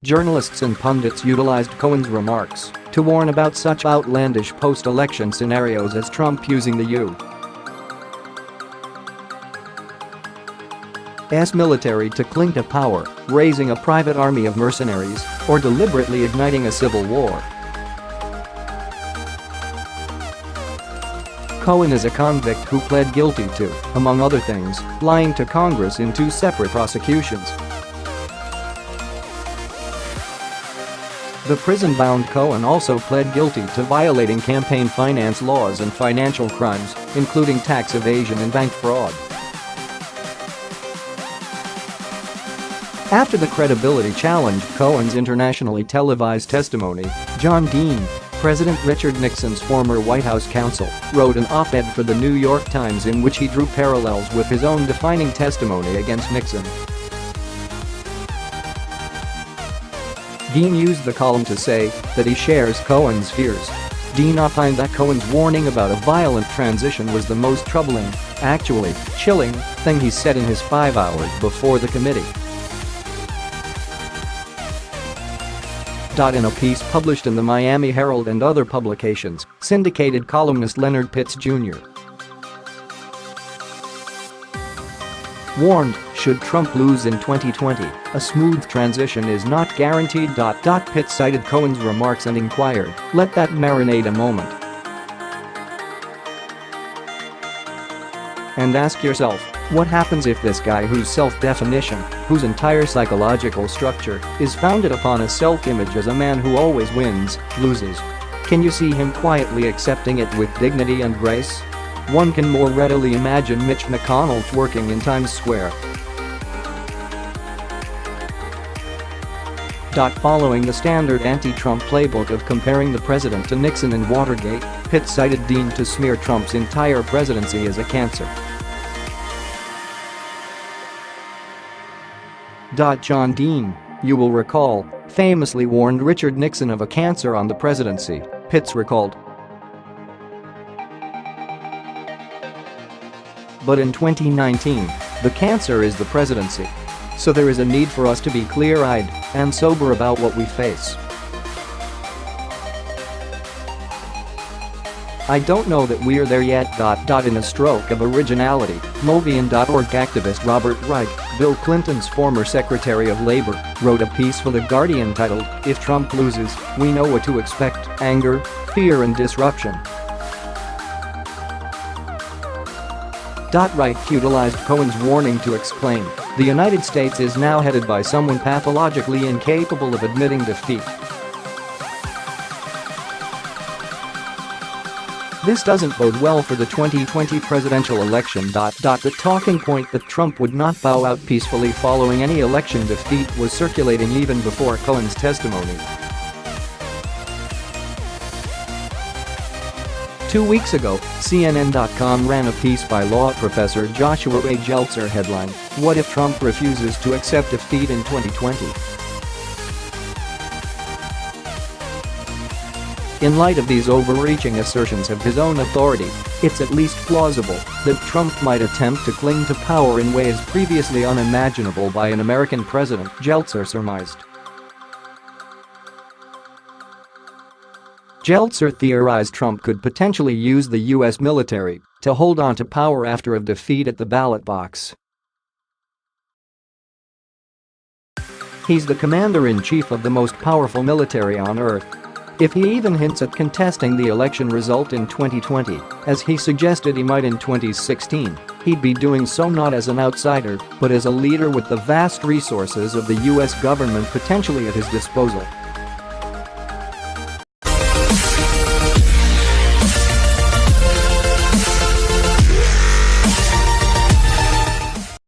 Journalists and pundits utilized Cohen's remarks to warn about such outlandish post-election scenarios as Trump using the U.S. military to cling to power, raising a private army of mercenaries, or deliberately igniting a civil war. Cohen is a convict who pled guilty to, among other things, lying to Congress in 2 separate prosecutions. The prison-bound Cohen also pled guilty to violating campaign finance laws and financial crimes, including tax evasion and bank fraud. After the credibility challenged Cohen's internationally televised testimony, John Dean, President Richard Nixon's former White House counsel, wrote an op-ed for the New York Times in which he drew parallels with his own defining testimony against Nixon. Dean used the column to say that he shares Cohen's fears. Dean opined that Cohen's warning about a violent transition was the most troubling, actually chilling, thing he said in his 5 hours before the committee. In a piece published in the Miami Herald and other publications, syndicated columnist Leonard Pitts Jr. warned, should Trump lose in 2020, a smooth transition is not guaranteed. Pitts cited Cohen's remarks and inquired, let that marinate a moment. And ask yourself, what happens if this guy whose self-definition, whose entire psychological structure, is founded upon a self-image as a man who always wins, loses? Can you see him quietly accepting it with dignity and grace? One can more readily imagine Mitch McConnell twerking in Times Square. Following the standard anti-Trump playbook of comparing the president to Nixon and Watergate, Pitt cited Dean to smear Trump's entire presidency as a cancer. John Dean, you will recall, famously warned Richard Nixon of a cancer on the presidency, Pitts recalled. But in 2019, the cancer is the presidency. So there is a need for us to be clear-eyed and sober about what we face. I don't know that we're there yet. In a stroke of originality, Movian.org activist Robert Reich, Bill Clinton's former Secretary of Labor, wrote a piece for The Guardian titled, If Trump Loses, We Know What to Expect, Anger, Fear and Disruption. Reich utilized Cohen's warning to exclaim, the United States is now headed by someone pathologically incapable of admitting defeat. This doesn't bode well for the 2020 presidential election. The talking point that Trump would not bow out peacefully following any election defeat was circulating even before Cohen's testimony. 2 weeks ago, CNN.com ran a piece by law professor Joshua A. Jeltzer headline, What if Trump refuses to accept defeat in 2020? In light of these overreaching assertions of his own authority, it's at least plausible that Trump might attempt to cling to power in ways previously unimaginable by an American president, Jeltzer surmised. Jeltzer theorized Trump could potentially use the U.S. military to hold on to power after a defeat at the ballot box. He's the commander-in-chief of the most powerful military on earth. If he even hints at contesting the election result in 2020, as he suggested he might in 2016, he'd be doing so not as an outsider, but as a leader with the vast resources of the U.S. government potentially at his disposal.